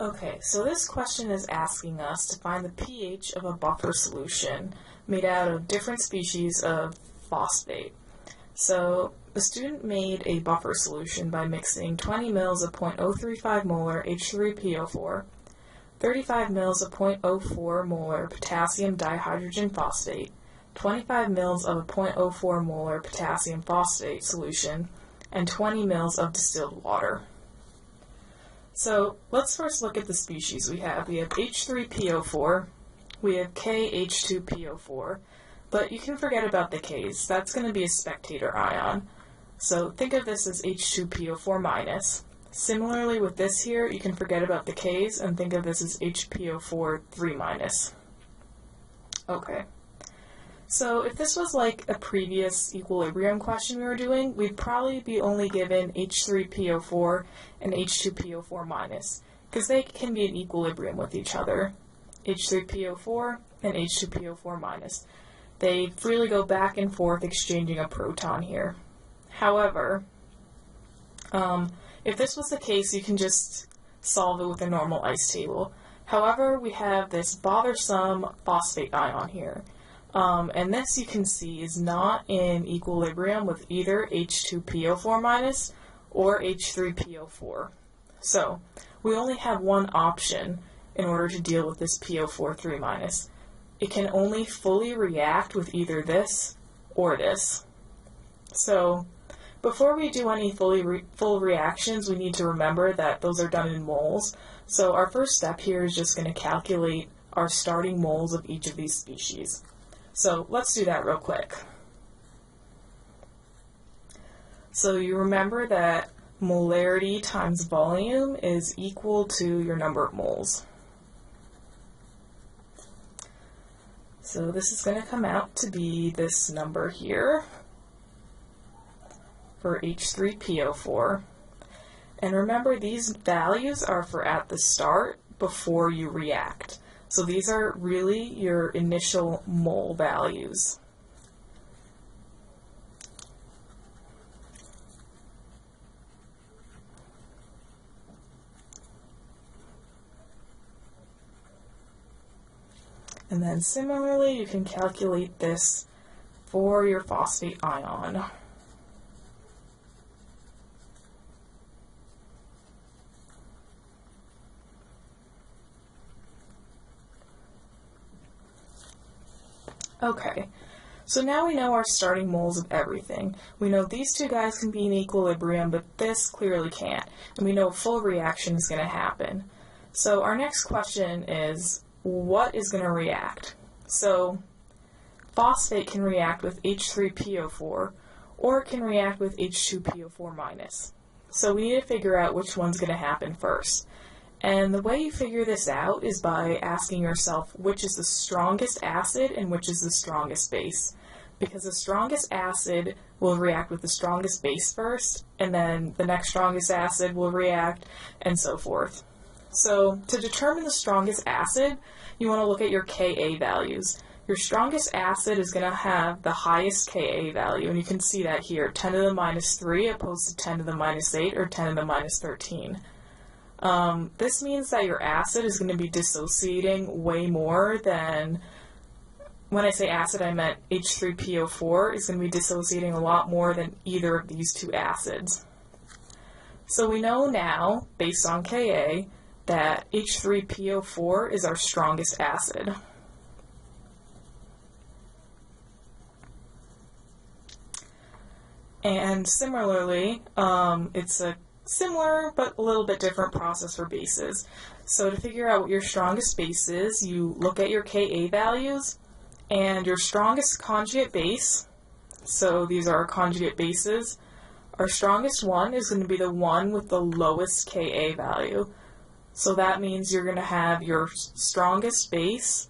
Okay, so this question is asking us to find the pH of a buffer solution made out of different species of phosphate. So the student made a buffer solution by mixing 20 mL of 0.035 molar H3PO4, 35 mL of 0.04 molar potassium dihydrogen phosphate, 25 mL of a 0.04 molar potassium phosphate solution, and 20 mL of distilled water. So let's first look at the species we have. We have H3PO4, we have KH2PO4, but you can forget about the Ks. That's going to be a spectator ion. So think of this as H2PO4 minus. Similarly with this here, you can forget about the Ks and think of this as HPO4 3 minus. Okay. So if this was like a previous equilibrium question we were doing, we'd probably be only given H3PO4 and H2PO4 minus, because they can be in equilibrium with each other. H3PO4 and H2PO4 minus. They freely go back and forth exchanging a proton here. However, if this was the case, you can just solve it with a normal ice table. However, we have this bothersome phosphate ion here. And this you can see is not in equilibrium with either H2PO4 minus or H3PO4. So we only have one option in order to deal with this PO4 3 minus. It can only fully react with either this or this. So before we do any full reactions, we need to remember that those are done in moles. So our first step here is just going to calculate our starting moles of each of these species. So let's do that real quick. So you remember that molarity times volume is equal to your number of moles. So this is going to come out to be this number here for H3PO4. And remember, these values are for at the start before you react. So these are really your initial mole values. And then similarly, you can calculate this for your phosphate ion. Okay, so now we know our starting moles of everything. We know these two guys can be in equilibrium, but this clearly can't. And we know a full reaction is going to happen. So our next question is, what is going to react? So phosphate can react with H3PO4, or it can react with H2PO4 minus. So we need to figure out which one's going to happen first. And the way you figure this out is by asking yourself which is the strongest acid and which is the strongest base. Because the strongest acid will react with the strongest base first, and then the next strongest acid will react, and so forth. So to determine the strongest acid, you want to look at your Ka values. Your strongest acid is going to have the highest Ka value, and you can see that here, 10 to the minus 3 opposed to 10 to the minus 8 or 10 to the minus 13. This means that your acid is going to be dissociating way more than, when I say acid, I meant H3PO4 is going to be dissociating a lot more than either of these two acids. So we know now, based on Ka, that H3PO4 is our strongest acid. And similarly, it's a similar but a little bit different process for bases. So to figure out what your strongest base is, you look at your Ka values and your strongest conjugate base. So these are our conjugate bases. Our strongest one is going to be the one with the lowest Ka value. So that means you're going to have your strongest base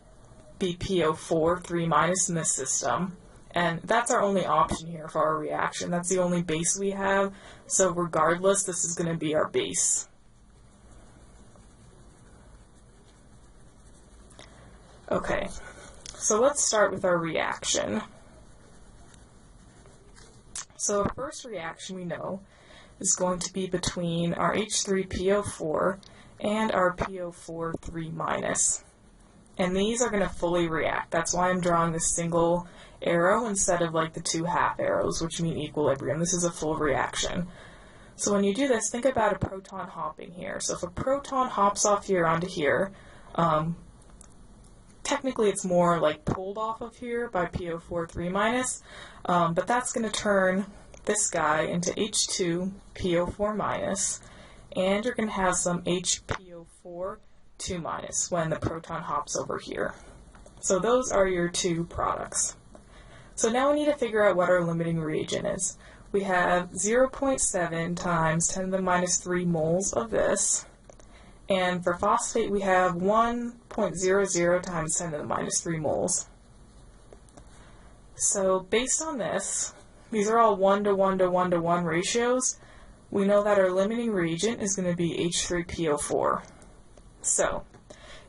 be PO4 3 minus in this system. And that's our only option here for our reaction. That's the only base we have. So regardless, this is going to be our base. Okay, so let's start with our reaction. So our first reaction we know is going to be between our H3PO4 and our PO4 3-. And these are going to fully react. That's why I'm drawing this single arrow instead of like the two half arrows, which mean equilibrium. This is a full reaction. So when you do this, think about a proton hopping here. So if a proton hops off here onto here, technically it's more like pulled off of here by PO4 3-, but that's going to turn this guy into H2 PO4-, and you're going to have some HPO4 2- when the proton hops over here. So those are your two products. So now we need to figure out what our limiting reagent is. We have 0.7 times 10 to the minus 3 moles of this, and for phosphate we have 1.00 times 10 to the minus 3 moles. So based on this, these are all 1 to 1 to 1 to 1 ratios. We know that our limiting reagent is going to be H3PO4. So,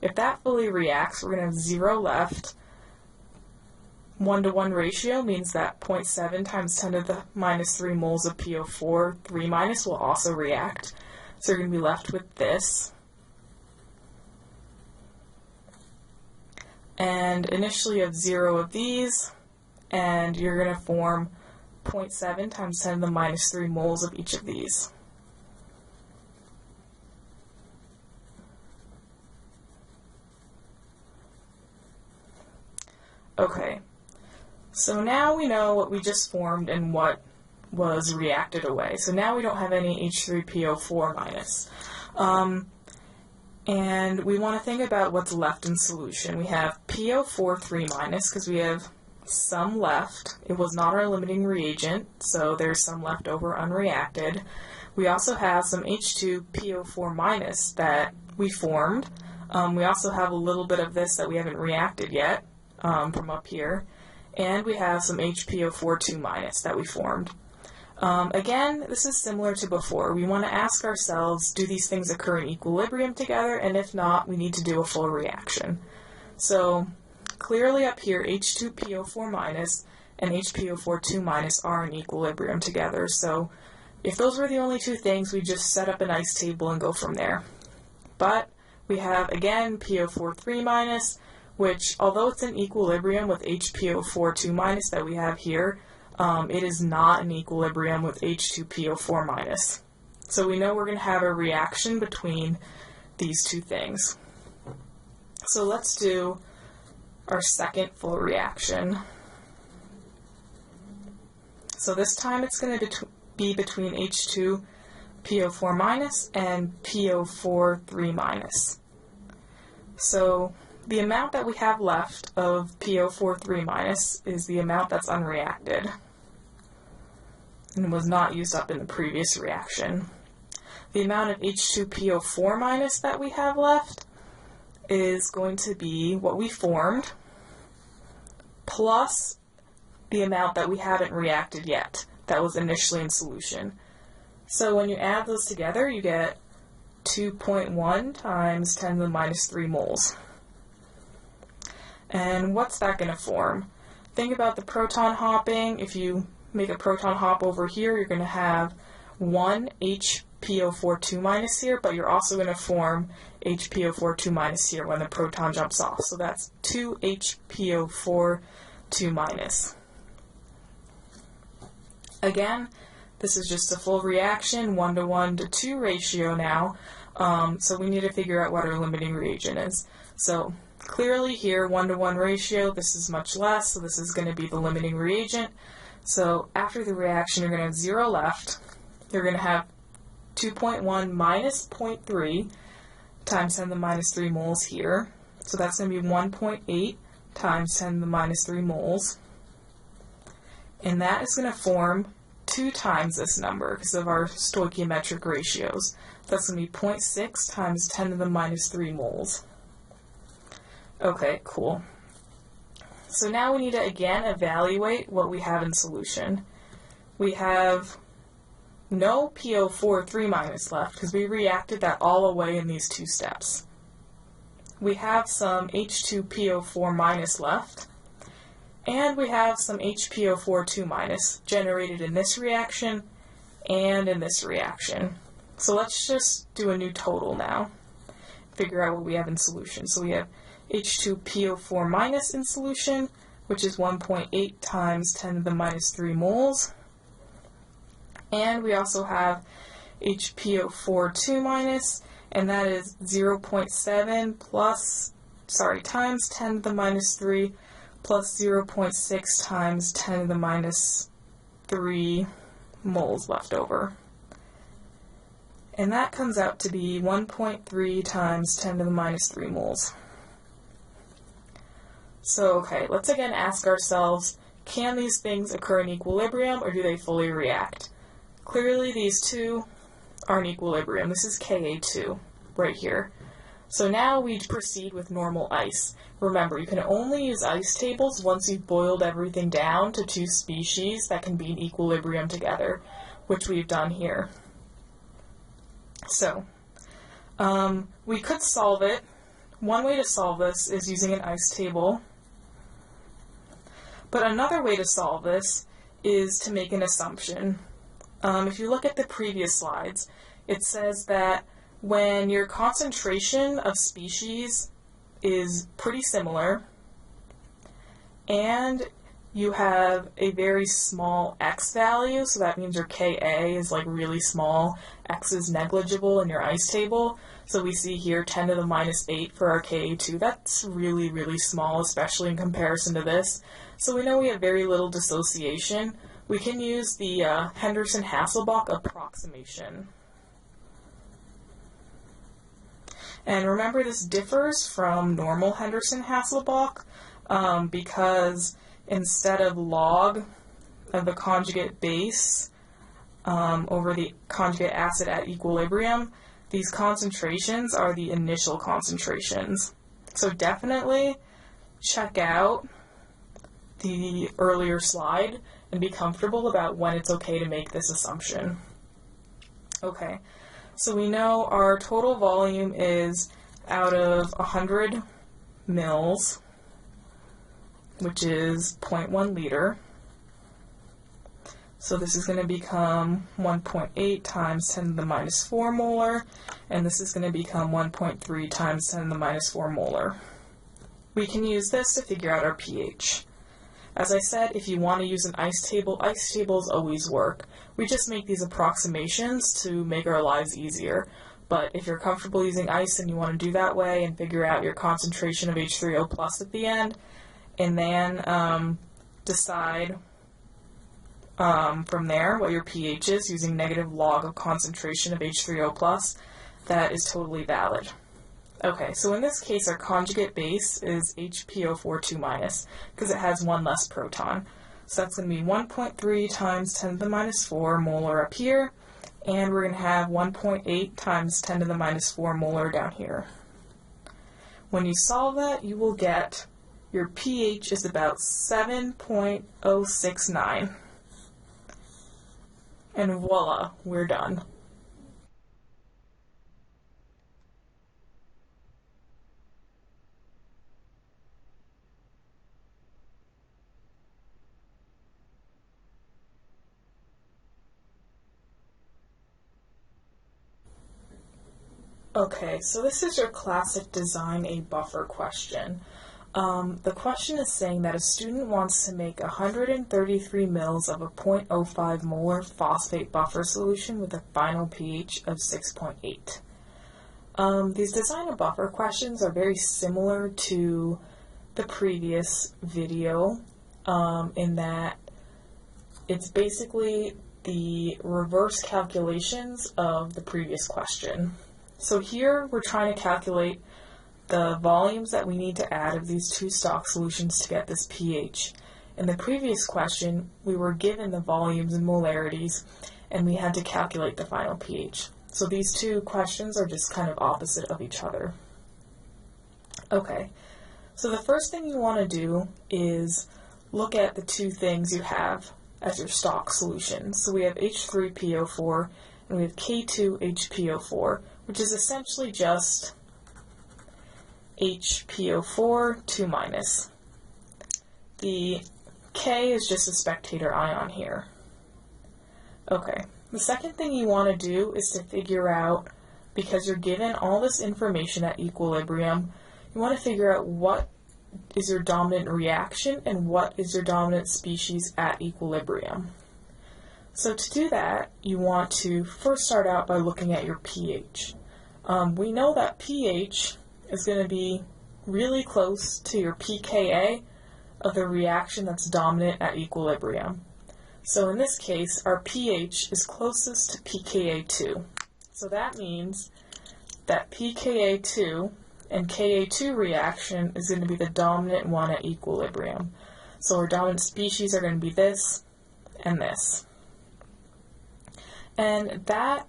if that fully reacts, we're going to have 0 left. 1 to 1 ratio means that 0.7 times 10 to the minus 3 moles of PO4 3- will also react. So you're going to be left with this. And initially you have 0 of these, and you're going to form 0.7 times 10 to the minus 3 moles of each of these. Okay, so now we know what we just formed and what was reacted away. So now we don't have any H3PO4-. And we want to think about what's left in solution. We have PO4 3- because we have some left. It was not our limiting reagent, so there's some left over unreacted. We also have some H2PO4- that we formed. We also have a little bit of this that we haven't reacted yet. From up here, and we have some HPO4 2- that we formed. Again, this is similar to before. We want to ask ourselves, do these things occur in equilibrium together, and if not, we need to do a full reaction. So clearly up here, H2PO4- and HPO4 2- are in equilibrium together. So if those were the only two things, we just set up a nice table and go from there. But we have, again, PO4 3- which, although it's in equilibrium with HPO4 2- that we have here, it is not in equilibrium with H2PO4-. So we know we're going to have a reaction between these two things. So let's do our second full reaction. So this time it's going to be between H2PO4- and PO4 3-. So the amount that we have left of PO4 3- is the amount that's unreacted and was not used up in the previous reaction. The amount of H2PO4- that we have left is going to be what we formed plus the amount that we haven't reacted yet that was initially in solution. So when you add those together, you get 2.1 times 10 to the minus 3 moles. And what's that going to form? Think about the proton hopping. If you make a proton hop over here, you're going to have one HPO4 2- here, but you're also going to form HPO4 2- here when the proton jumps off. So that's 2 HPO4 2-. Again, this is just a full reaction, 1 to 1 to 2 ratio now. So we need to figure out what our limiting reagent is. So clearly here, 1 to 1 ratio, this is much less, so this is going to be the limiting reagent. So after the reaction, you're going to have 0 left. You're going to have 2.1 minus 0.3 times 10 to the minus 3 moles here. So that's going to be 1.8 times 10 to the minus 3 moles. And that is going to form 2 times this number because of our stoichiometric ratios. That's going to be 0.6 times 10 to the minus 3 moles. Okay, cool. So now we need to again evaluate what we have in solution. We have no PO4 3- left because we reacted that all away in these 2 steps. We have some H2PO4- left, and we have some HPO4 2- generated in this reaction and in this reaction. So let's just do a new total now. figure out what we have in solution. So we have H2PO4 minus in solution, which is 1.8 times 10 to the minus 3 moles. And we also have HPO4 minus, and that is 0.7 times 10 to the minus 3 plus 0.6 times 10 to the minus 3 moles left over. And that comes out to be 1.3 times 10 to the minus 3 moles. So, okay, let's again ask ourselves, can these things occur in equilibrium or do they fully react? Clearly these two are in equilibrium. This is Ka2 right here. So now we proceed with normal ice. Remember, you can only use ice tables once you've boiled everything down to two species that can be in equilibrium together, which we've done here. So, we could solve it. One way to solve this is using an ice table. But another way to solve this is to make an assumption. If you look at the previous slides, it says that when your concentration of species is pretty similar and you have a very small x value, so that means your Ka is like really small, x is negligible in your ice table. So we see here 10 to the minus 8 for our Ka2. That's really, really small, especially in comparison to this. So we know we have very little dissociation. We can use the Henderson-Hasselbalch approximation. And remember, this differs from normal Henderson-Hasselbalch because instead of log of the conjugate base over the conjugate acid at equilibrium, these concentrations are the initial concentrations. So definitely check out the earlier slide and be comfortable about when it's okay to make this assumption. Okay, so we know our total volume is out of 100 mils, which is 0.1 liter. So this is going to become 1.8 times 10 to the minus 4 molar, and this is going to become 1.3 times 10 to the minus 4 molar. We can use this to figure out our pH. As I said, if you want to use an ice tables always work. We just make these approximations to make our lives easier. But if you're comfortable using ice and you want to do that way and figure out your concentration of H3O plus at the end, and then decide from there what your pH is using negative log of concentration of H3O plus, that is totally valid. Okay, so in this case our conjugate base is HPO4 minus because it has one less proton. So that's going to be 1.3 times 10 to the minus 4 molar up here, and we're going to have 1.8 times 10 to the minus 4 molar down here. When you solve that, you will get your pH is about 7.069. And voila, we're done. Okay, so this is your classic design a buffer question. The question is saying that a student wants to make 133 mils of a 0.05 molar phosphate buffer solution with a final pH of 6.8. These design a buffer questions are very similar to the previous video in that it's basically the reverse calculations of the previous question. So here we're trying to calculate the volumes that we need to add of these two stock solutions to get this pH. In the previous question, we were given the volumes and molarities, and we had to calculate the final pH. So these two questions are just kind of opposite of each other. Okay, so the first thing you want to do is look at the two things you have as your stock solutions. So we have H3PO4 and we have K2HPO4, which is essentially just HPO4 minus. The K is just a spectator ion here. Okay, the second thing you want to do is to figure out because you're given all this information at equilibrium, you want to figure out what is your dominant reaction and what is your dominant species at equilibrium. So to do that, you want to first start out by looking at your pH. We know that pH is going to be really close to your pKa of the reaction that's dominant at equilibrium. So in this case, our pH is closest to pKa2. So that means that pKa2 and Ka2 reaction is going to be the dominant one at equilibrium. So our dominant species are going to be this and this. And that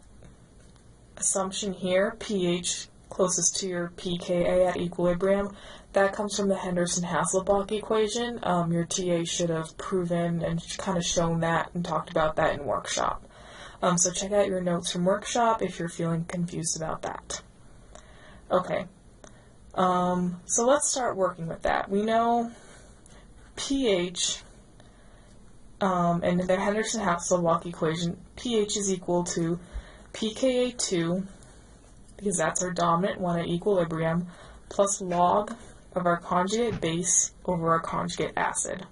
assumption here, pH closest to your pKa at equilibrium, that comes from the Henderson-Hasselbalch equation. Your TA should have proven and kind of shown that and talked about that in workshop. So check out your notes from workshop if you're feeling confused about that. Okay, so let's start working with that. We know pH, and in the Henderson-Hasselbalch equation, pH is equal to pKa2, because that's our dominant one at equilibrium, plus log of our conjugate base over our conjugate acid.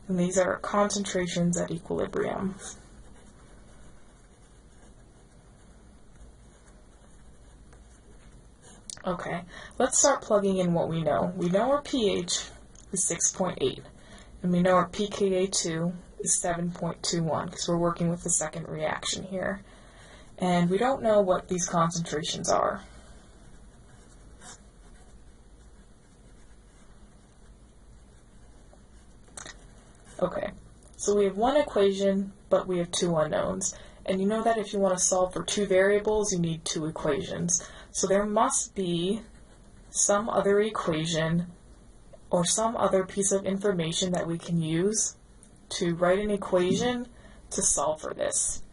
And these are concentrations at equilibrium. Okay, let's start plugging in what we know. We know our pH is 6.8, and we know our pKa2 is 7.21, because we're working with the second reaction here. And we don't know what these concentrations are. Okay, so we have one equation, but we have two unknowns. And you know that if you want to solve for two variables, you need two equations. So there must be some other equation or some other piece of information that we can use to write an equation to solve for this.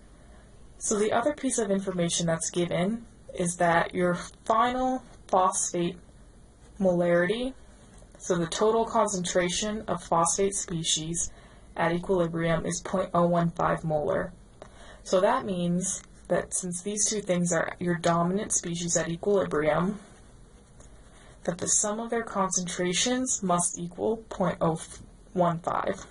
So the other piece of information that's given is that your final phosphate molarity, so the total concentration of phosphate species at equilibrium, is 0.015 molar. So that means that since these two things are your dominant species at equilibrium, that the sum of their concentrations must equal 0.015.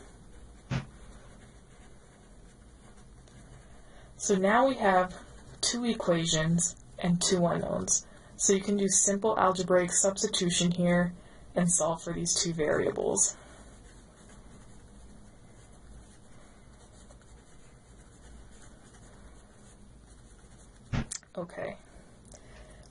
So now we have two equations and two unknowns. So you can do simple algebraic substitution here and solve for these two variables. Okay.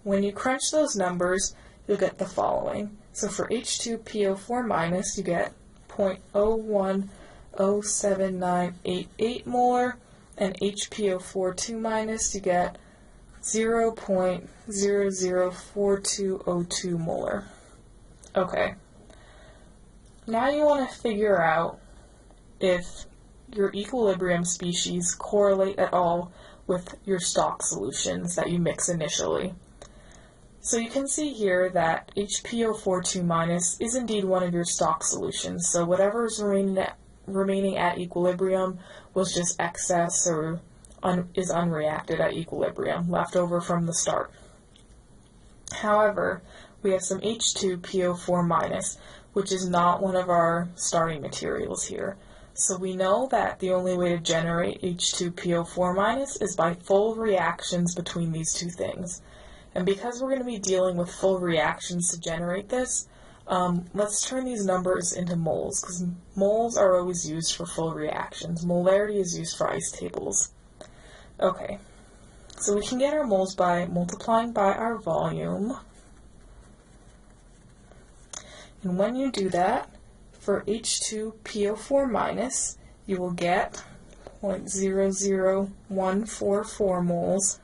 When you crunch those numbers, you'll get the following. So for H2PO4-, you get 0.0107988 molar, and HPO4-, you get 0.004202 molar. Okay. Now you want to figure out if your equilibrium species correlate at all with your stock solutions that you mix initially. So you can see here that HPO4-, is indeed one of your stock solutions. So whatever is remaining at equilibrium was just excess or is unreacted at equilibrium, left over from the start. However, we have some H2PO4-, which is not one of our starting materials here. So we know that the only way to generate H2PO4- is by full reactions between these two things. And because we're going to be dealing with full reactions to generate this, let's turn these numbers into moles, because moles are always used for full reactions. Molarity is used for ice tables. Okay, so we can get our moles by multiplying by our volume. And when you do that, for H2PO4-, you will get 0.00144 moles.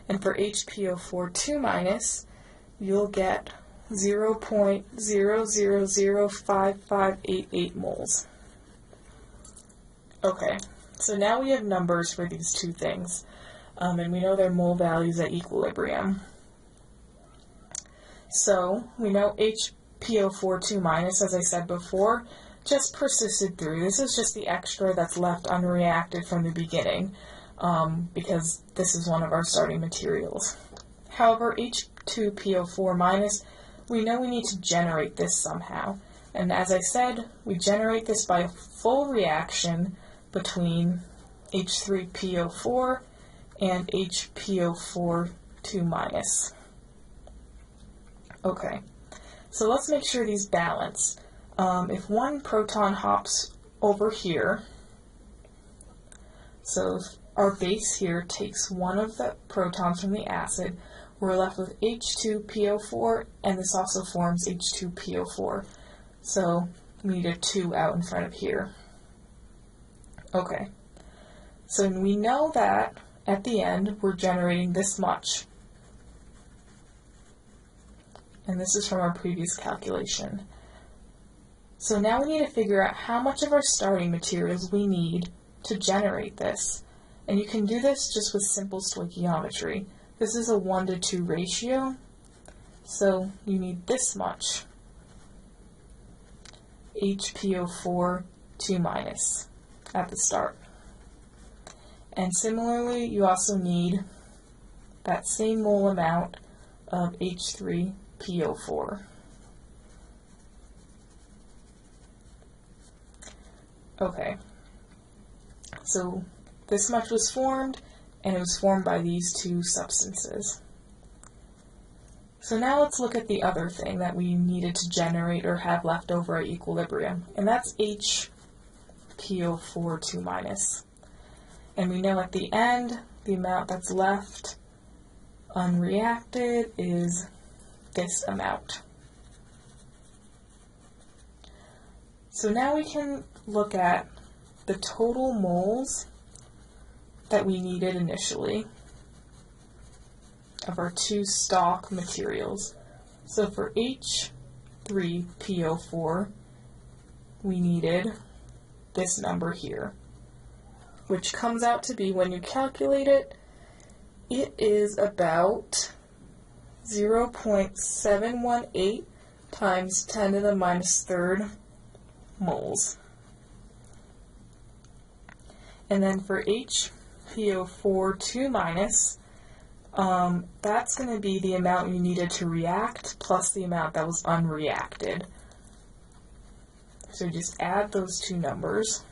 And for HPO4-, you'll get 0.0005588 moles. Okay, so now we have numbers for these two things, and we know their mole values at equilibrium. So we know HPO4-, as I said before, just persisted through. This is just the extra that's left unreacted from the beginning, because this is one of our starting materials. However, H2PO4 minus, we know we need to generate this somehow. And as I said, we generate this by a full reaction between H3PO4 and HPO4 2 minus. Okay, so let's make sure these balance. If one proton hops over here, so if our base here takes one of the protons from the acid, we're left with H2PO4, and this also forms H2PO4. So we need a 2 out in front of here. Okay, so we know that at the end we're generating this much. And this is from our previous calculation. So now we need to figure out how much of our starting materials we need to generate this. And you can do this just with simple stoichiometry. This is a 1:2 ratio, so you need this much HPO4 2 minus at the start. And similarly, you also need that same mole amount of H3PO4. Okay, so this much was formed, and it was formed by these two substances. So now let's look at the other thing that we needed to generate or have left over at equilibrium, and that's HPO4 2 minus. And we know at the end, the amount that's left unreacted is this amount. So now we can look at the total moles that we needed initially of our two stock materials. So for H3PO4, we needed this number here, which comes out to be, when you calculate it, it is about 0.718 times 10 to the minus third moles. And then for HPO4 2 minus, that's going to be the amount you needed to react plus the amount that was unreacted. So just add those two numbers.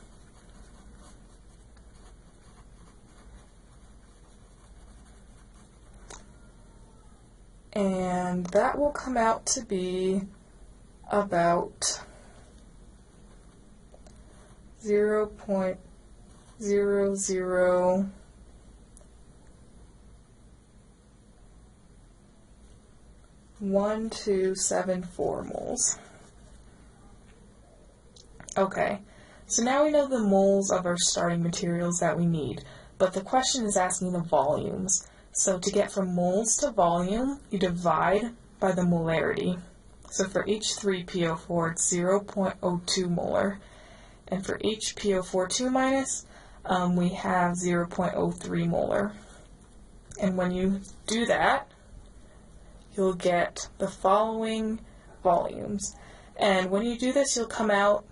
And that will come out to be about 0.001274 moles. Okay, so now we know the moles of our starting materials that we need, but the question is asking the volumes. So to get from moles to volume, you divide by the molarity. So for H3PO4, it's 0.02 molar. And for HPO4 2 minus, we have 0.03 molar. And when you do that, you'll get the following volumes. And when you do this, you'll come out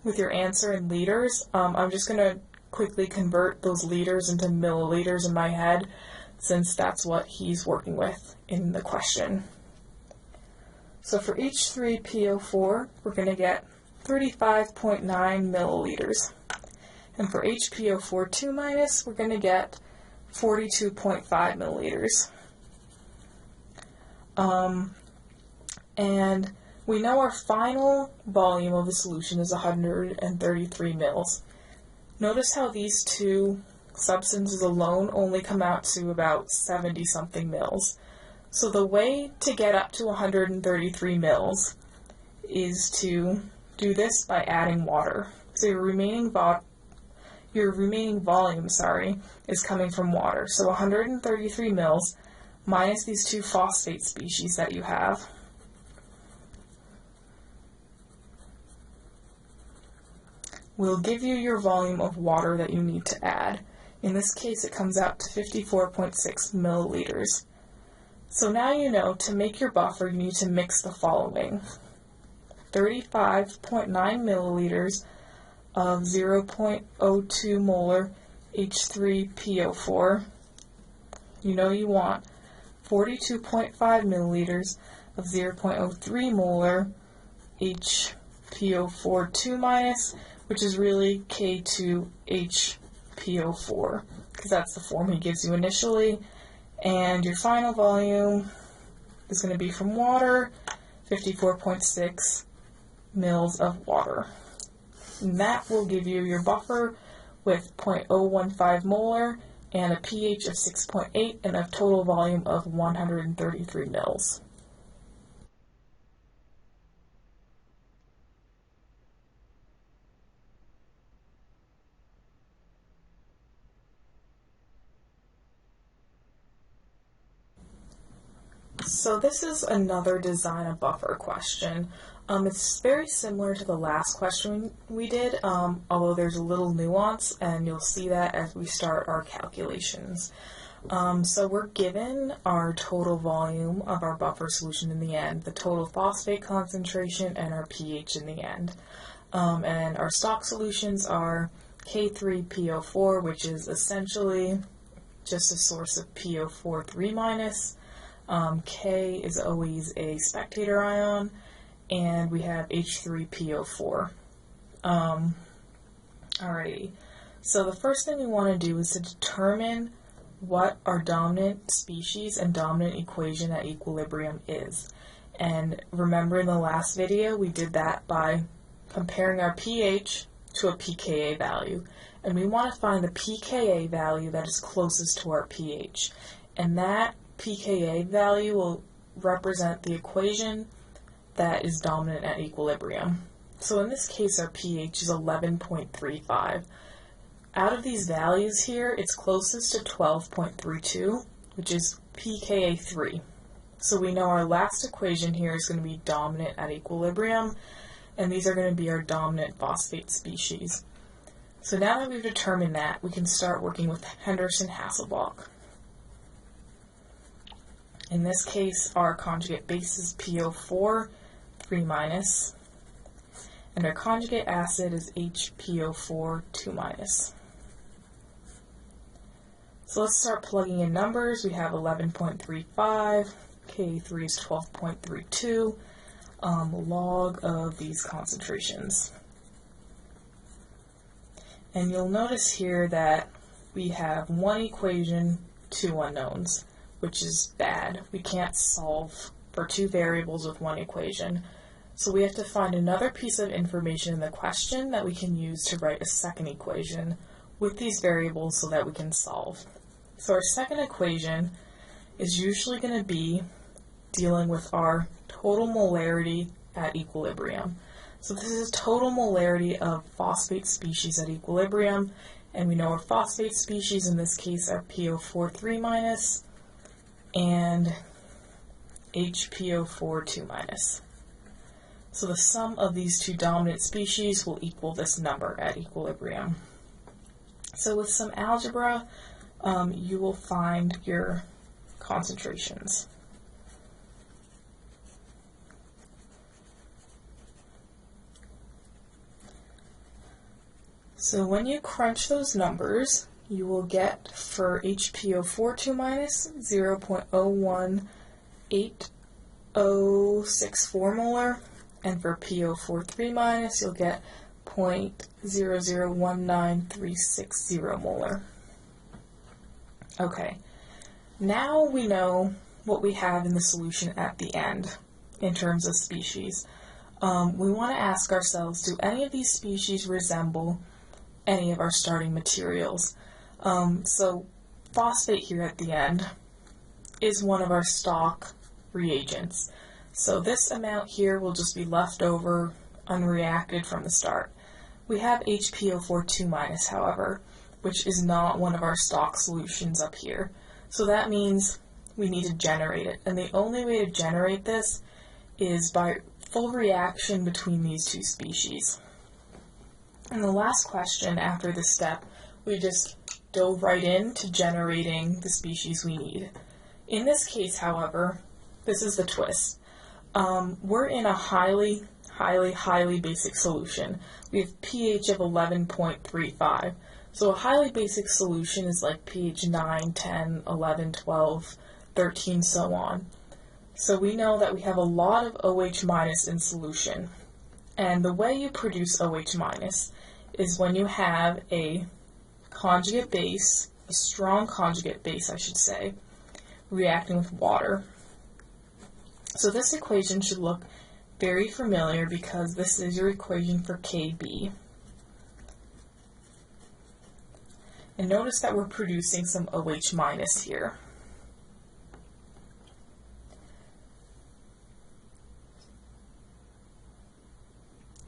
with your answer in liters. I'm just going to quickly convert those liters into milliliters in my head, since that's what he's working with in the question. So for H3PO4, we're going to get 35.9 milliliters. And for HPO4 2 minus, we're going to get 42.5 milliliters. And we know our final volume of the solution is 133 mils. Notice how these two substances alone only come out to about 70-something mils. So the way to get up to 133 mils is to do this by adding water. So your remaining volume, is coming from water. So 133 mils minus these two phosphate species that you have. Will give you your volume of water that you need to add. In this case, it comes out to 54.6 milliliters. So now you know to make your buffer, you need to mix the following: 35.9 milliliters of 0.02 molar H3PO4. You know you want 42.5 milliliters of 0.03 molar HPO4 2-, which is really K2HPO4, because that's the form he gives you initially. And your final volume is going to be from water, 54.6 mils of water. And that will give you your buffer with 0.015 molar and a pH of 6.8 and a total volume of 133 mils. So this is another design a buffer question. It's very similar to the last question we did, although there's a little nuance, and you'll see that as we start our calculations. So we're given our total volume of our buffer solution in the end, the total phosphate concentration, and our pH in the end. And our stock solutions are K3PO4, which is essentially just a source of PO4 3-. K is always a spectator ion, and we have H3PO4. Alrighty, so the first thing we want to do is to determine what our dominant species and dominant equation at equilibrium is. And remember in the last video we did that by comparing our pH to a pKa value. And we want to find the pKa value that is closest to our pH. And that pKa value will represent the equation that is dominant at equilibrium. So in this case our pH is 11.35. Out of these values here, it's closest to 12.32, which is pKa 3. So we know our last equation here is going to be dominant at equilibrium, and these are going to be our dominant phosphate species. So now that we've determined that, we can start working with Henderson-Hasselbalch. In this case, our conjugate base is PO4 3-, and our conjugate acid is HPO4 2-. So let's start plugging in numbers. We have 11.35, K3 is 12.32, log of these concentrations. And you'll notice here that we have one equation, two unknowns, which is bad. We can't solve for two variables with one equation. So we have to find another piece of information in the question that we can use to write a second equation with these variables so that we can solve. So our second equation is usually going to be dealing with our total molarity at equilibrium. So this is total molarity of phosphate species at equilibrium, and we know our phosphate species in this case are PO4 3- and HPO4 2-. So the sum of these two dominant species will equal this number at equilibrium. So with some algebra, you will find your concentrations. So when you crunch those numbers, you will get for HPO4 2-, 0.01864 molar, and for PO4 3-, you'll get 0.0019360 molar. Okay, now we know what we have in the solution at the end in terms of species. We want to ask ourselves, do any of these species resemble any of our starting materials? So phosphate here at the end is one of our stock reagents. So this amount here will just be left over unreacted from the start. We have HPO4 2-, however, which is not one of our stock solutions up here. So that means we need to generate it. And the only way to generate this is by full reaction between these two species. And the last question after this step, we just dove right into generating the species we need. In this case, however, this is the twist. We're in a highly basic solution. We have pH of 11.35. So a highly basic solution is like pH 9, 10, 11, 12, 13, so on. So we know that we have a lot of OH minus in solution. And the way you produce OH minus is when you have a conjugate base, a strong conjugate base, I should say, reacting with water. So this equation should look very familiar because this is your equation for Kb. And notice that we're producing some OH minus here.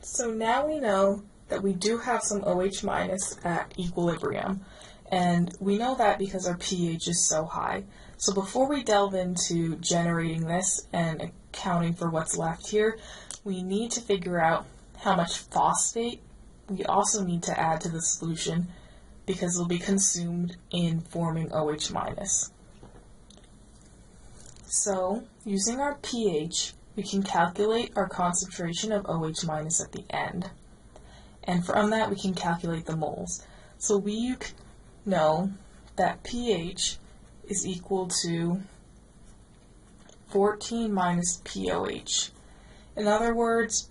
So now we know that we do have some OH minus at equilibrium, and we know that because our pH is so high. So before we delve into generating this and accounting for what's left here, we need to figure out how much phosphate we also need to add to the solution because it'll be consumed in forming OH minus. So using our pH, we can calculate our concentration of OH minus at the end. And from that, we can calculate the moles. So we know that pH is equal to 14 minus POH. In other words,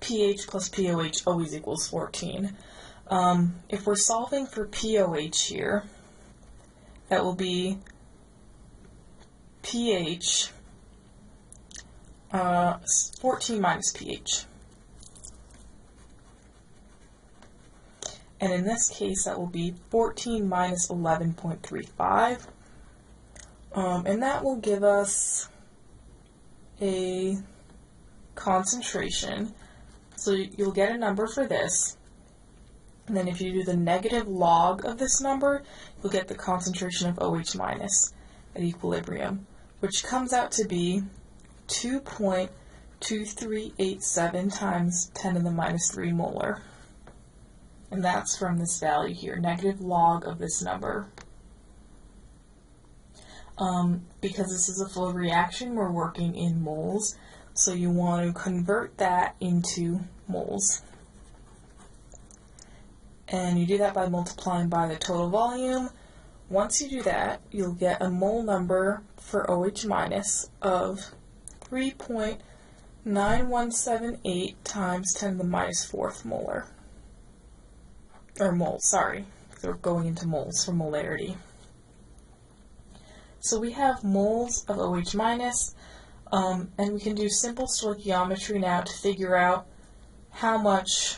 pH plus POH always equals 14. If we're solving for POH here, that will be pH 14 minus pH. And in this case, that will be 14 minus 11.35. And that will give us a concentration. So you'll get a number for this. And then if you do the negative log of this number, you'll get the concentration of OH minus at equilibrium, which comes out to be 2.2387 times 10 to the minus 3 molar. And that's from this value here, negative log of this number. Because this is a full reaction, we're working in moles, so you want to convert that into moles. And you do that by multiplying by the total volume. Once you do that, you'll get a mole number for OH minus of 3.9178 times 10 to the minus 4th molar. Or moles, sorry. They're going into moles for molarity. So we have moles of OH minus, and we can do simple stoichiometry now to figure out how much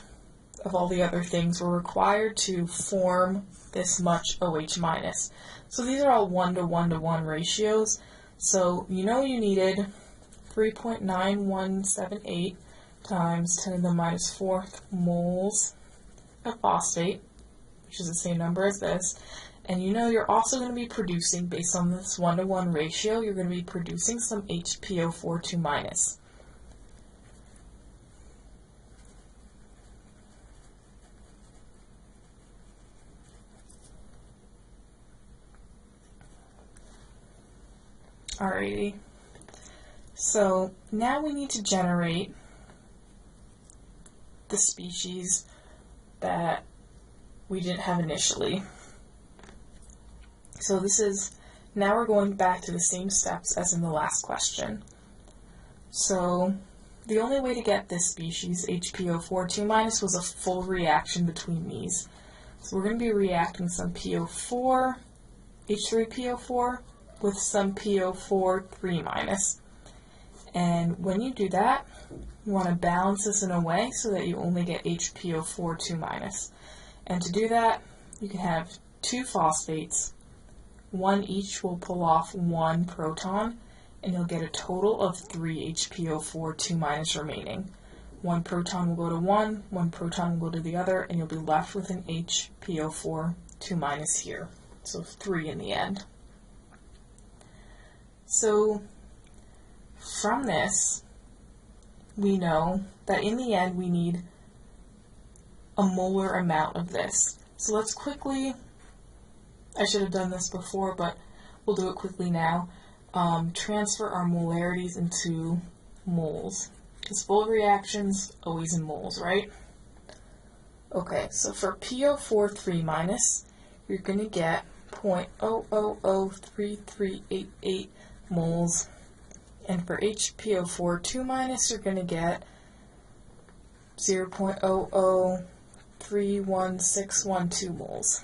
of all the other things were required to form this much OH minus. So these are all 1-to-1-to-1 ratios. So you know you needed 3.9178 times 10 to the minus 4th moles of phosphate, which is the same number as this. And you know you're also going to be producing, based on this 1-to-1 ratio, you're going to be producing some HPO42 minus. Alrighty. So now we need to generate the species that we didn't have initially. So now we're going back to the same steps as in the last question. So the only way to get this species, HPO42 minus, was a full reaction between these. So we're going to be reacting some PO4, H3PO4, with some PO4 3 minus. And when you do that, you want to balance this in a way so that you only get HPO4 2 minus. And to do that, you can have 2 phosphates. One each will pull off 1 proton, and you'll get a total of 3 HPO4 2 minus remaining. 1 proton will go to one, 1 proton will go to the other, and you'll be left with an HPO4 2 minus here. So 3 in the end. So from this, we know that in the end we need a molar amount of this. So let's quickly, I should have done this before, but we'll do it quickly now, transfer our molarities into moles. Because full reactions, always in moles, right? Okay, so for PO4 3 minus, you're going to get 0.0003388 moles. And for HPO4 2-, you're going to get 0.00311612 moles.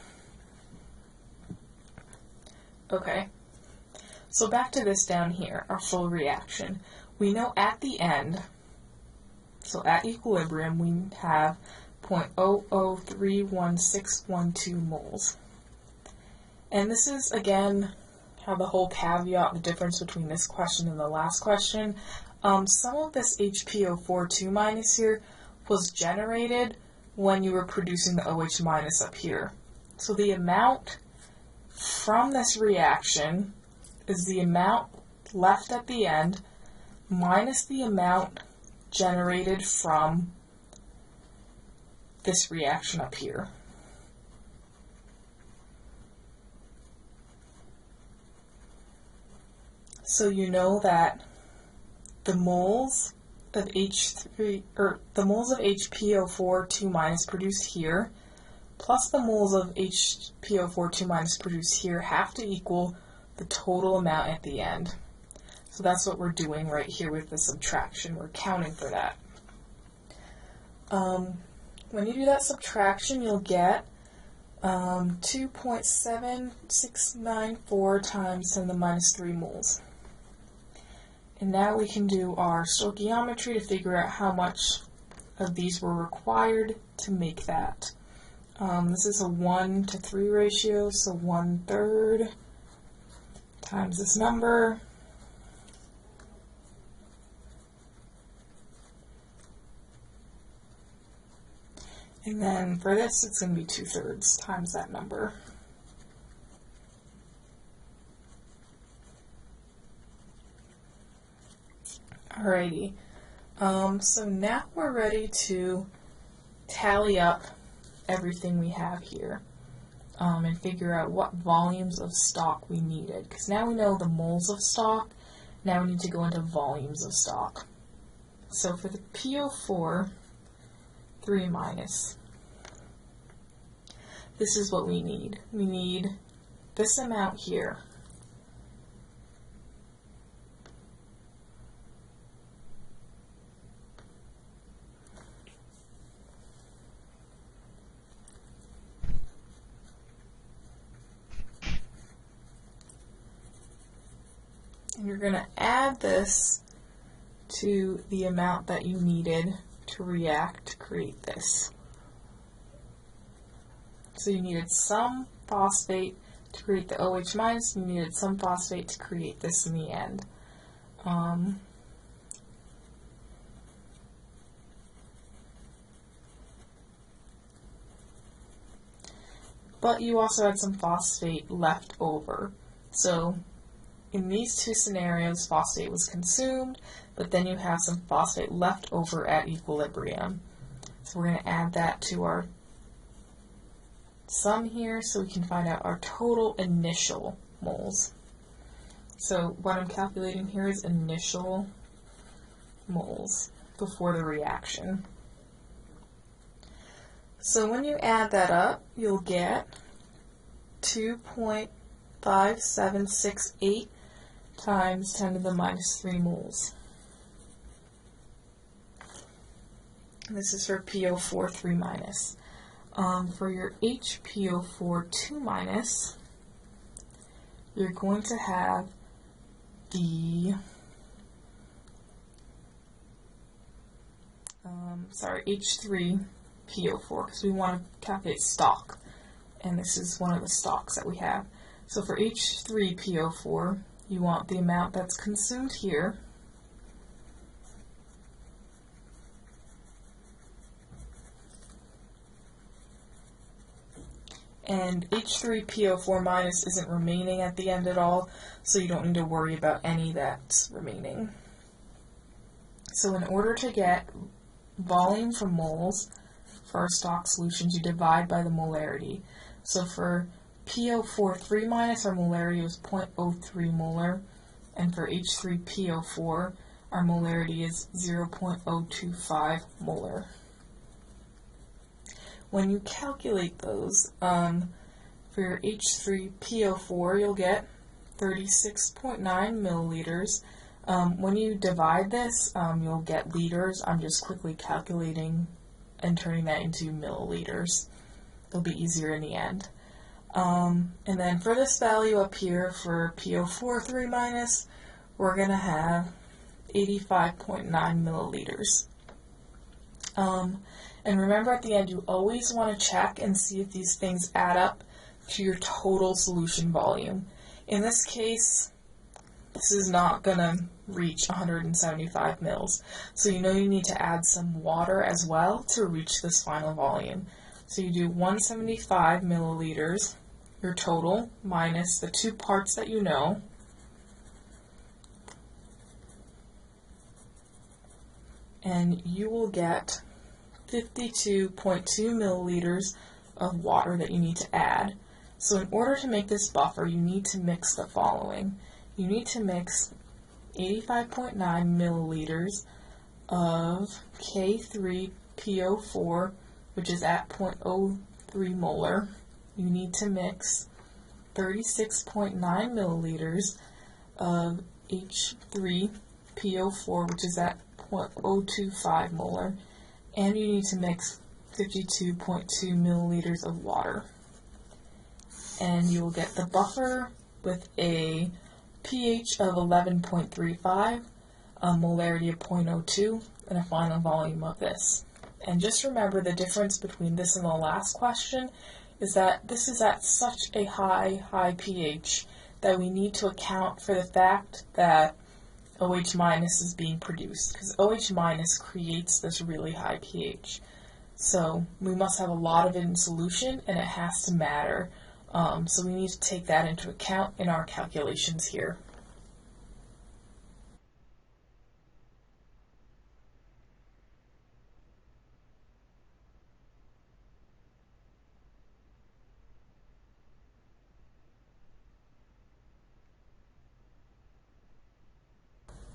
Okay, so back to this down here, our full reaction. We know at the end, so at equilibrium, we have 0.00311612 moles. And this is, again, how the whole caveat, the difference between this question and the last question. Some of this HPO4 2- here was generated when you were producing the OH- up here. So the amount from this reaction is the amount left at the end minus the amount generated from this reaction up here. So you know that the moles of HPO4 2- produced here plus the moles of HPO4 2- produced here have to equal the total amount at the end. So that's what we're doing right here with the subtraction. We're counting for that. When you do that subtraction, you'll get 2.7694 times 10 to the minus 3 moles. And now we can do our stoichiometry to figure out how much of these were required to make that. This is a 1:3 ratio, so 1/3 times this number. And then for this, it's going to be 2/3 times that number. Alrighty, so now we're ready to tally up everything we have here and figure out what volumes of stock we needed. Because now we know the moles of stock, now we need to go into volumes of stock. So for the PO4 3-, this is what we need. We need this amount here. And you're going to add this to the amount that you needed to react to create this. So you needed some phosphate to create the OH-, you needed some phosphate to create this in the end. But you also had some phosphate left over. So in these two scenarios, phosphate was consumed, but then you have some phosphate left over at equilibrium. So we're going to add that to our sum here so we can find out our total initial moles. So what I'm calculating here is initial moles before the reaction. So when you add that up, you'll get 2.5768 times 10 to the minus 3 moles. And this is for PO4 3-. For your HPO4 2-, you're going to have the H3 PO4, because we want to calculate stock, and this is one of the stocks that we have. So for H3 PO4, you want the amount that's consumed here, and H3 PO4- isn't remaining at the end at all, so you don't need to worry about any that's remaining. So in order to get volume from moles, for our stock solutions, you divide by the molarity. So for PO4 3-, our molarity was 0.03 molar, and for H3PO4, our molarity is 0.025 molar. When you calculate those, For your H3PO4, you'll get 36.9 milliliters. When you divide this, you'll get liters. I'm just quickly calculating and turning that into milliliters. It'll be easier in the end. And then for this value up here for PO4 3-, we're going to have 85.9 milliliters. And remember at the end, you always want to check and see if these things add up to your total solution volume. In this case, this is not going to reach 175 mils. So you know you need to add some water as well to reach this final volume. So you do 175 milliliters, your total, minus the 2 parts that you know. And you will get 52.2 milliliters of water that you need to add. So in order to make this buffer, you need to mix the following. You need to mix 85.9 milliliters of K3PO4, which is at 0.03 molar. You need to mix 36.9 milliliters of H3PO4, which is at 0.025 molar. And you need to mix 52.2 milliliters of water. And you will get the buffer with a pH of 11.35, a molarity of 0.02, and a final volume of this. And just remember the difference between this and the last question is that this is at such a high pH that we need to account for the fact that OH- is being produced, because OH- creates this really high pH. So we must have a lot of it in solution, and it has to matter. So we need to take that into account in our calculations here.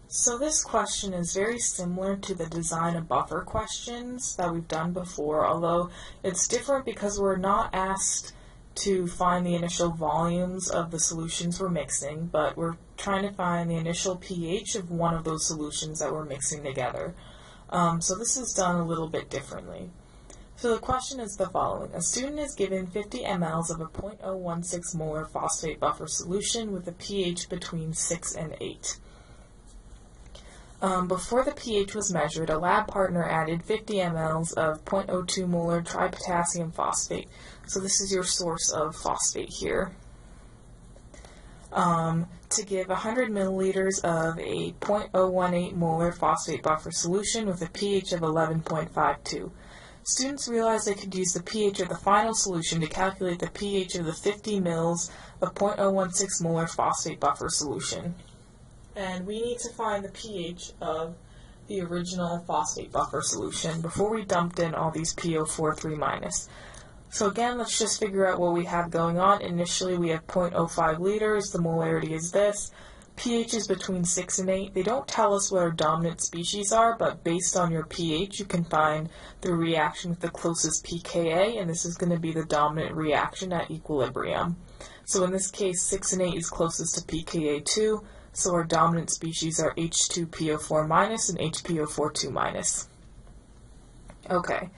So this question is very similar to the design a buffer questions that we've done before, although it's different because we're not asked to find the initial volumes of the solutions we're mixing, but we're trying to find the initial pH of one of those solutions that we're mixing together. So this is done a little bit differently. So the question is the following. A student is given 50 mLs of a 0.016 molar phosphate buffer solution with a pH between 6 and 8. Before the pH was measured, a lab partner added 50 mLs of 0.02 molar tripotassium phosphate. So this is your source of phosphate here. To give 100 milliliters of a 0.018 molar phosphate buffer solution with a pH of 11.52. Students realized they could use the pH of the final solution to calculate the pH of the 50 mils of 0.016 molar phosphate buffer solution. And we need to find the pH of the original phosphate buffer solution before we dumped in all these PO4 3-. So again, let's just figure out what we have going on. Initially, we have 0.05 liters. The molarity is this. pH is between 6 and 8. They don't tell us what our dominant species are, but based on your pH, you can find the reaction with the closest pKa, and this is going to be the dominant reaction at equilibrium. So in this case, 6 and 8 is closest to pKa2. So our dominant species are H2PO4- and HPO42-. Okay,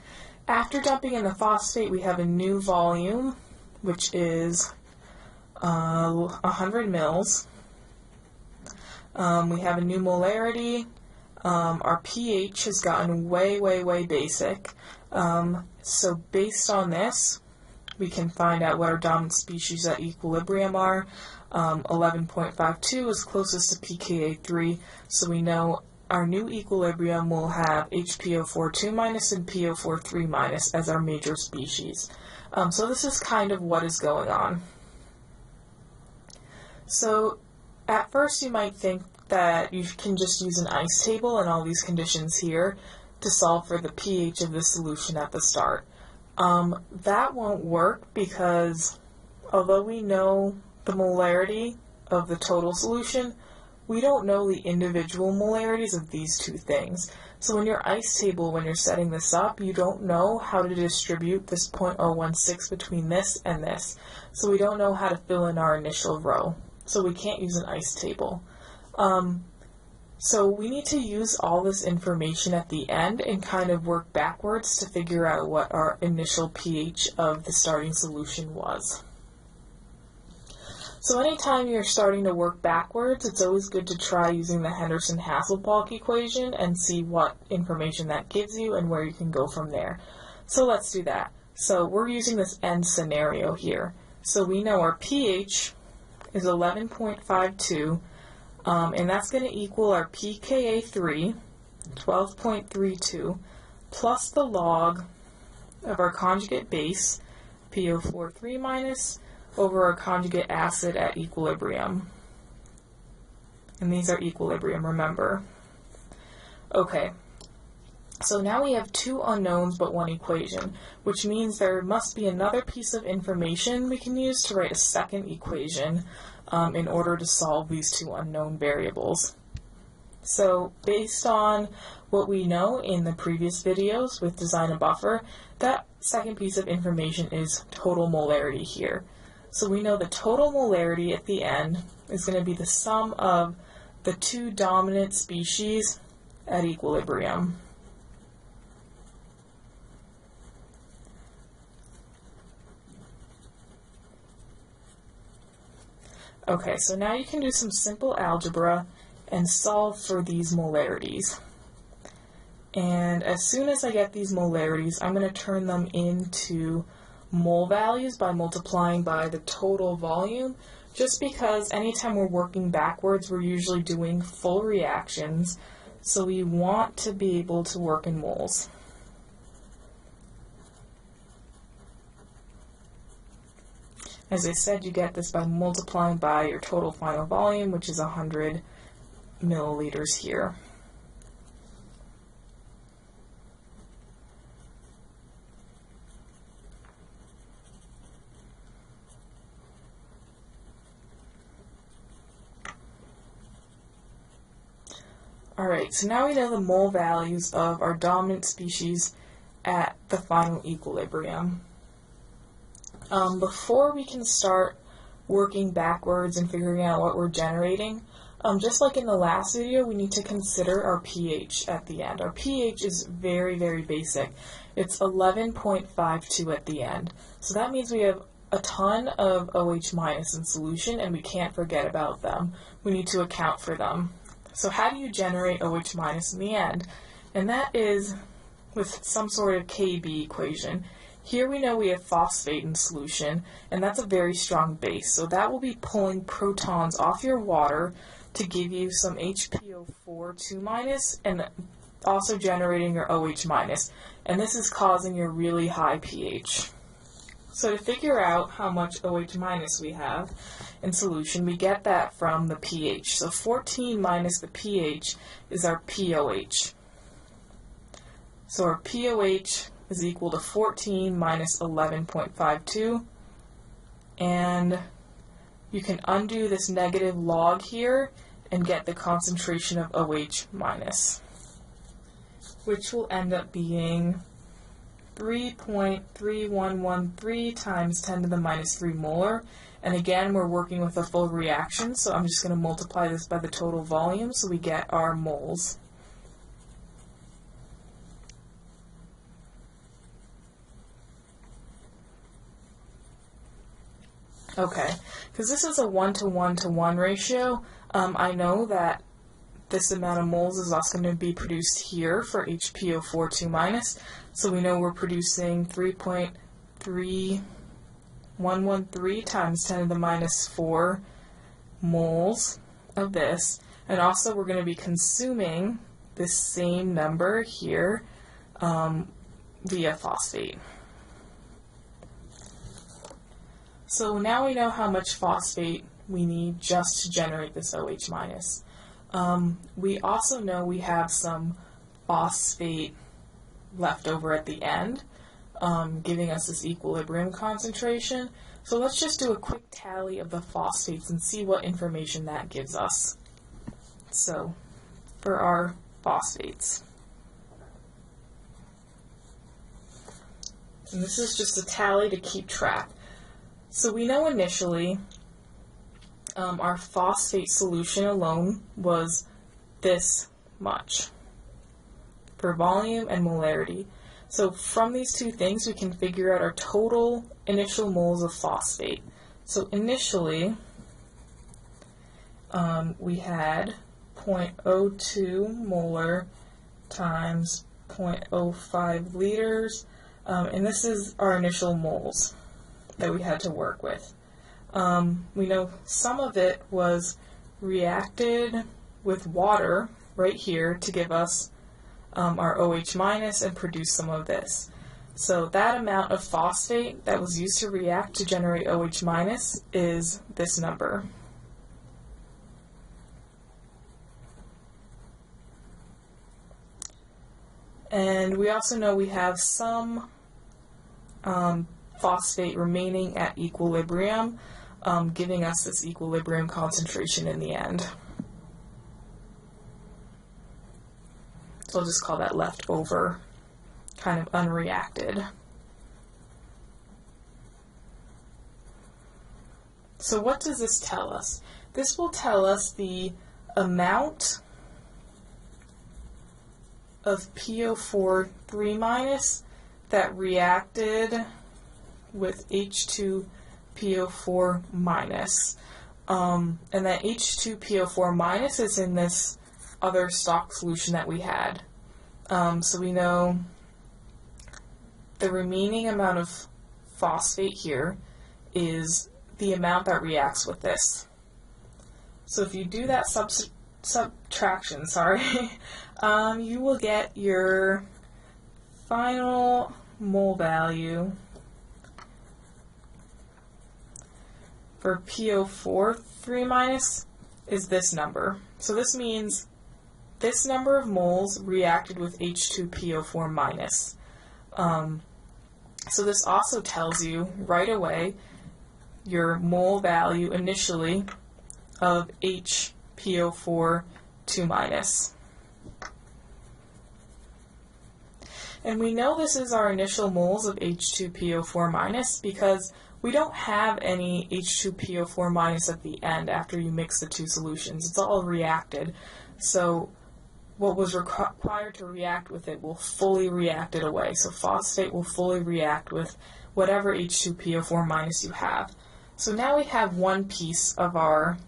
after dumping in the phosphate, we have a new volume, which is 100 mils. We have a new molarity. Our pH has gotten way basic. So based on this, we can find out what our dominant species at equilibrium are. 11.52 is closest to pKa3, so we know our new equilibrium will have HPO42- and PO43- as our major species. So this is kind of what is going on. So at first you might think that you can just use an ice table and all these conditions here to solve for the pH of the solution at the start. That won't work because although we know the molarity of the total solution, we don't know the individual molarities of these two things. So in your ICE table, when you're setting this up, you don't know how to distribute this 0.016 between this and this. So we don't know how to fill in our initial row. So we can't use an ICE table. So we need to use all this information at the end and kind of work backwards to figure out what our initial pH of the starting solution was. So anytime you're starting to work backwards, it's always good to try using the Henderson-Hasselbalch equation and see what information that gives you and where you can go from there. So let's do that. So we're using this end scenario here. So we know our pH is 11.52, and that's going to equal our pKa3, 12.32, plus the log of our conjugate base, PO4 3-, over our conjugate acid at equilibrium. And these are equilibrium, remember. Okay, so now we have two unknowns but one equation, which means there must be another piece of information we can use to write a second equation in order to solve these two unknown variables. So based on what we know in the previous videos with design a buffer, that second piece of information is total molarity here. So we know the total molarity at the end is going to be the sum of the two dominant species at equilibrium. Okay, so now you can do some simple algebra and solve for these molarities. And as soon as I get these molarities, I'm going to turn them into mole values by multiplying by the total volume, just because anytime we're working backwards, we're usually doing full reactions, so we want to be able to work in moles. As I said, you get this by multiplying by your total final volume, which is 100 milliliters here. Alright, so now we know the mole values of our dominant species at the final equilibrium. Before we can start working backwards and figuring out what we're generating, just like in the last video, we need to consider our pH at the end. Our pH is very, very basic. It's 11.52 at the end. So that means we have a ton of OH- in solution, and we can't forget about them. We need to account for them. So how do you generate OH- in the end? And that is with some sort of Kb equation. Here we know we have phosphate in solution, and that's a very strong base. So that will be pulling protons off your water to give you some HPO4 2- and also generating your OH-. And this is causing your really high pH. So to figure out how much OH- we have in solution, we get that from the pH. So 14 minus the pH is our POH. So our POH is equal to 14 minus 11.52. And you can undo this negative log here and get the concentration of OH-, which will end up being 3.3113 times 10 to the minus 3 molar. And again, we're working with a full reaction, so I'm just going to multiply this by the total volume so we get our moles. Okay, because this is a 1-to-1-to-1 ratio, I know that this amount of moles is also going to be produced here for HPO4 2-, so we know we're producing 3.3113 times 10 to the minus 4 moles of this, and also we're going to be consuming this same number here via phosphate. So now we know how much phosphate we need just to generate this OH-. We also know we have some phosphate left over at the end, giving us this equilibrium concentration. So let's just do a quick tally of the phosphates and see what information that gives us. So for our phosphates, And this is just a tally to keep track. So we know initially our phosphate solution alone was this much for volume and molarity. So from these two things we can figure out our total initial moles of phosphate. So initially we had 0.02 molar times 0.05 liters, and this is our initial moles that we had to work with. We know some of it was reacted with water right here to give us our OH minus and produce some of this. So that amount of phosphate that was used to react to generate OH minus is this number. And we also know we have some phosphate remaining at equilibrium, giving us this equilibrium concentration in the end. So I'll just call that leftover, kind of unreacted. So what does this tell us? This will tell us the amount of PO4 3- that reacted with H2PO4-, and that H2PO4- is in this other stock solution that we had. So we know the remaining amount of phosphate here is the amount that reacts with this. So if you do that subtraction, you will get your final mole value for PO4 3- is this number. So this means this number of moles reacted with H2PO4-. So this also tells you right away your mole value initially of HPO4 2-. And we know this is our initial moles of H2PO4- because we don't have any H2PO4- at the end after you mix the two solutions. It's all reacted. So what was required to react with it will fully react it away. So phosphate will fully react with whatever H2PO4- you have. So now we have one piece of our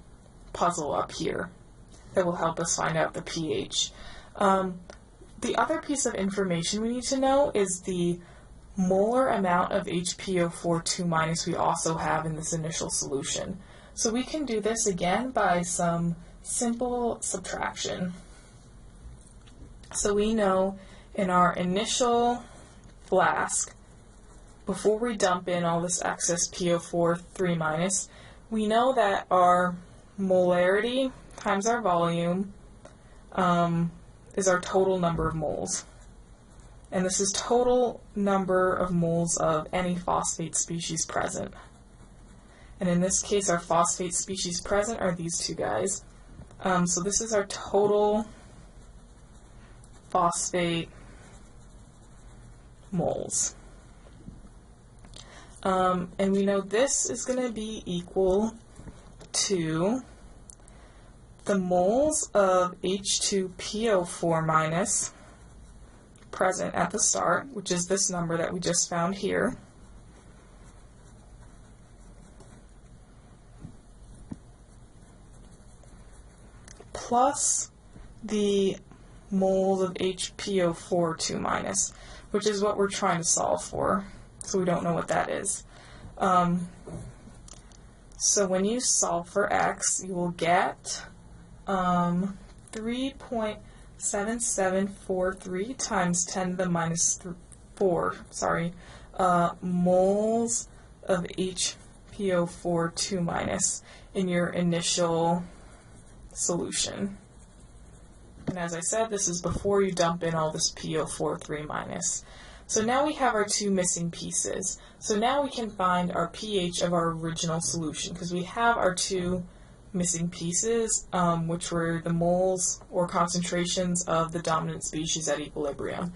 puzzle up here that will help us find out the pH. The other piece of information we need to know is the molar amount of HPO4 2- we also have in this initial solution. So we can do this again by some simple subtraction. So we know in our initial flask, before we dump in all this excess PO4 3-, we know that our molarity times our volume is our total number of moles. And this is total number of moles of any phosphate species present. And in this case, our phosphate species present are these two guys. So this is our total phosphate moles. And we know this is going to be equal to the moles of H2PO4- present at the start, which is this number that we just found here, plus the moles of HPO4 2-, which is what we're trying to solve for, so we don't know what that is. So when you solve for x, you will get 3.7743 times 10 to the minus 4, moles of HPO4 2- in your initial solution. And as I said, this is before you dump in all this PO4 3-. So now we have our two missing pieces. So now we can find our pH of our original solution, because we have our two missing pieces, which were the moles or concentrations of the dominant species at equilibrium.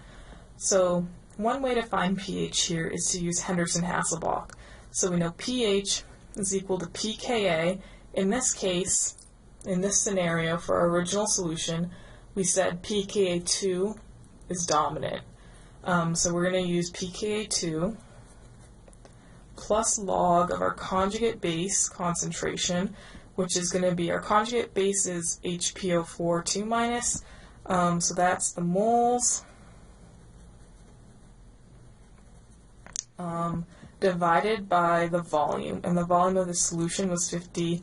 So one way to find pH here is to use Henderson-Hasselbalch. So we know pH is equal to pKa. In this case, in this scenario for our original solution, we said pKa2 is dominant. So we're going to use pKa2 plus log of our conjugate base concentration, which is going to be, our conjugate base is HPO4 2 minus, so that's the moles divided by the volume, and the volume of the solution was 50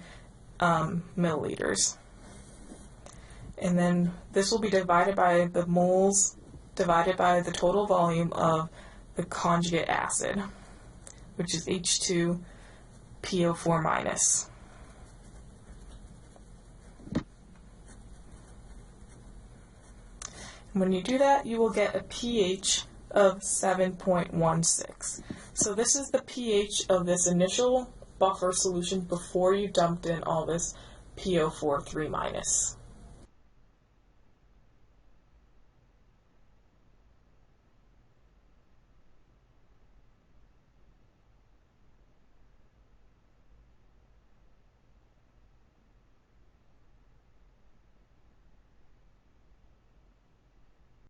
milliliters. And then this will be divided by the moles divided by the total volume of the conjugate acid, which is H2PO4 minus. And when you do that, you will get a pH of 7.16. So this is the pH of this initial buffer solution before you dumped in all this PO4 3 minus.